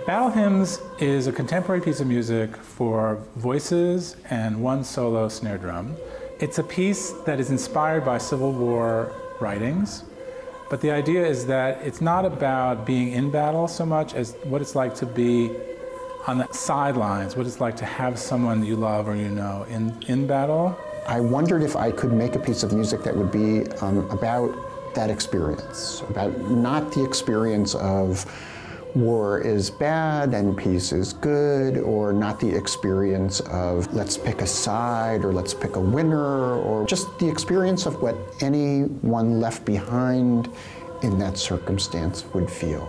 Battle Hymns is a contemporary piece of music for voices and one solo snare drum. It's a piece that is inspired by Civil War writings, but the idea is that it's not about being in battle so much as what it's like to be on the sidelines, what it's like to have someone you love or you know in battle. I wondered if I could make a piece of music that would be about that experience, about not the experience of war is bad and peace is good, or not the experience of let's pick a side or let's pick a winner, or just the experience of what anyone left behind in that circumstance would feel.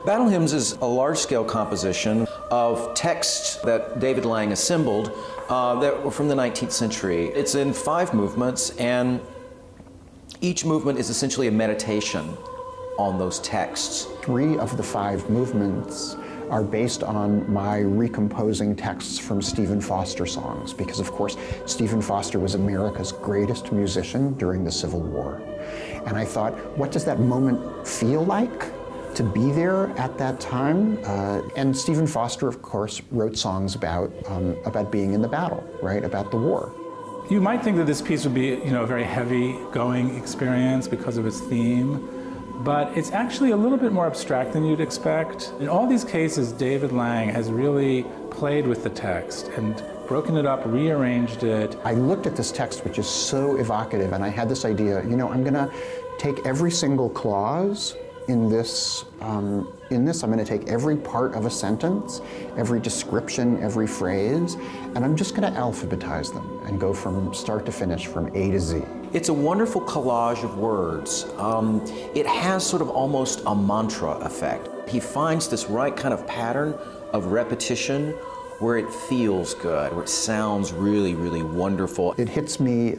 Battle Hymns is a large-scale composition of texts that David Lang assembled that were from the 19th century. It's in 5 movements, and each movement is essentially a meditation on those texts. 3 of the 5 movements are based on my recomposing texts from Stephen Foster songs, because of course Stephen Foster was America's greatest musician during the Civil War. And I thought, what does that moment feel like to be there at that time? And Stephen Foster, of course, wrote songs about being in the battle, right, about the war. You might think that this piece would be, a very heavy-going experience because of its theme, but it's actually a little bit more abstract than you'd expect. In all these cases, David Lang has really played with the text and broken it up, rearranged it. I looked at this text, which is so evocative, and I had this idea, I'm gonna take every single clause in this, I'm gonna take every part of a sentence, every description, every phrase, and I'm just gonna alphabetize them and go from start to finish, from A to Z. It's a wonderful collage of words. It has sort of almost a mantra effect. He finds this right kind of pattern of repetition where it feels good, where it sounds really, really wonderful. It hits me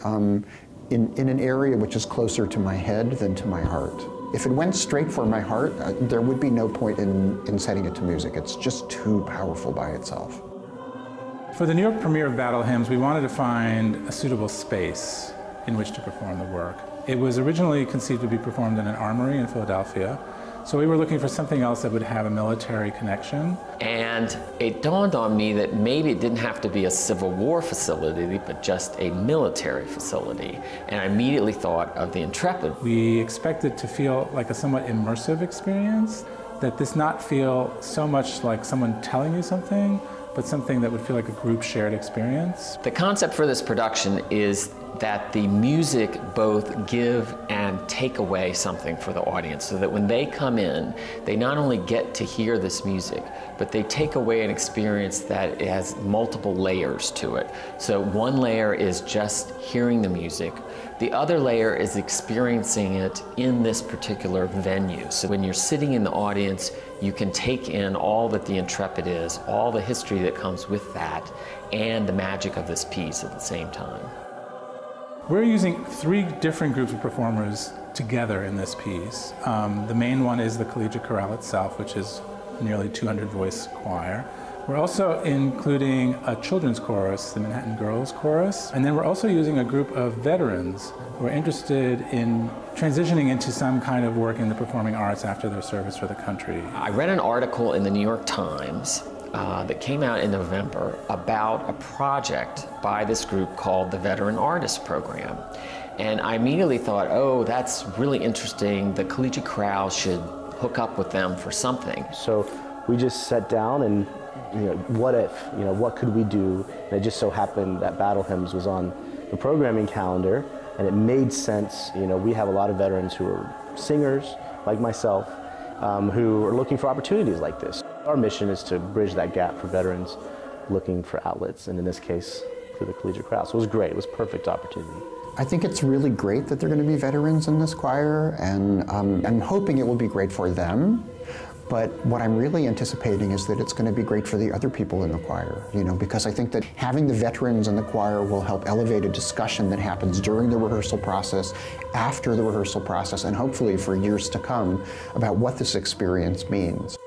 in an area which is closer to my head than to my heart. If it went straight for my heart, there would be no point in setting it to music. It's just too powerful by itself. For the New York premiere of Battle Hymns, we wanted to find a suitable space in which to perform the work. It was originally conceived to be performed in an armory in Philadelphia, so we were looking for something else that would have a military connection. And it dawned on me that maybe it didn't have to be a Civil War facility, but just a military facility. And I immediately thought of the Intrepid. We expected to feel like a somewhat immersive experience, that this not feel so much like someone telling you something, but something that would feel like a group shared experience. The concept for this production is that the music both give and take away something for the audience, so that when they come in, they not only get to hear this music, but they take away an experience that has multiple layers to it. So one layer is just hearing the music. The other layer is experiencing it in this particular venue. So when you're sitting in the audience, you can take in all that the Intrepid is, all the history that comes with that, and the magic of this piece at the same time. We're using 3 different groups of performers together in this piece. The main one is the Collegiate Chorale itself, which is nearly 200-voice choir. We're also including a children's chorus, the Manhattan Girls Chorus, and then we're also using a group of veterans who are interested in transitioning into some kind of work in the performing arts after their service for the country. I read an article in the New York Times that came out in November about a project by this group called the Veteran Artist Program. And I immediately thought, oh, that's really interesting. The Collegiate Chorale should hook up with them for something. So we just sat down and, what if, what could we do? And it just so happened that Battle Hymns was on the programming calendar, and it made sense. We have a lot of veterans who are singers, like myself, who are looking for opportunities like this. Our mission is to bridge that gap for veterans looking for outlets, and in this case, through the Collegiate Chorale. So it was great. It was a perfect opportunity. I think it's really great that there are going to be veterans in this choir, and I'm hoping it will be great for them. But what I'm really anticipating is that it's going to be great for the other people in the choir, because I think that having the veterans in the choir will help elevate a discussion that happens during the rehearsal process, after the rehearsal process, and hopefully for years to come about what this experience means.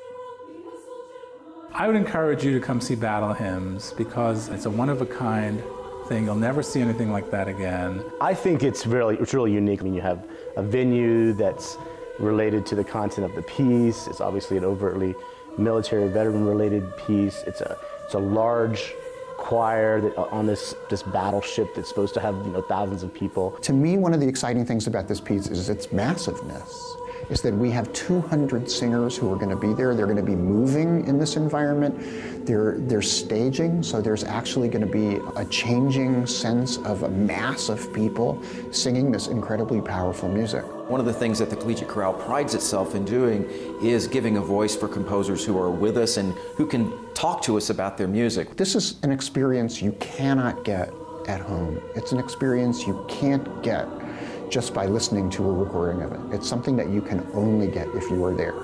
I would encourage you to come see Battle Hymns because it's a one-of-a-kind thing. You'll never see anything like that again. I think it's really unique. I mean, you have a venue that's related to the content of the piece. It's obviously an overtly military veteran-related piece. It's a large choir that, on this battleship that's supposed to have thousands of people. To me, one of the exciting things about this piece is its massiveness. Is that we have 200 singers who are going to be there. They're going to be moving in this environment. They're staging, so there's actually going to be a changing sense of a mass of people singing this incredibly powerful music. One of the things that the Collegiate Chorale prides itself in doing is giving a voice for composers who are with us and who can talk to us about their music. This is an experience you cannot get at home. It's an experience you can't get just by listening to a recording of it. It's something that you can only get if you are there.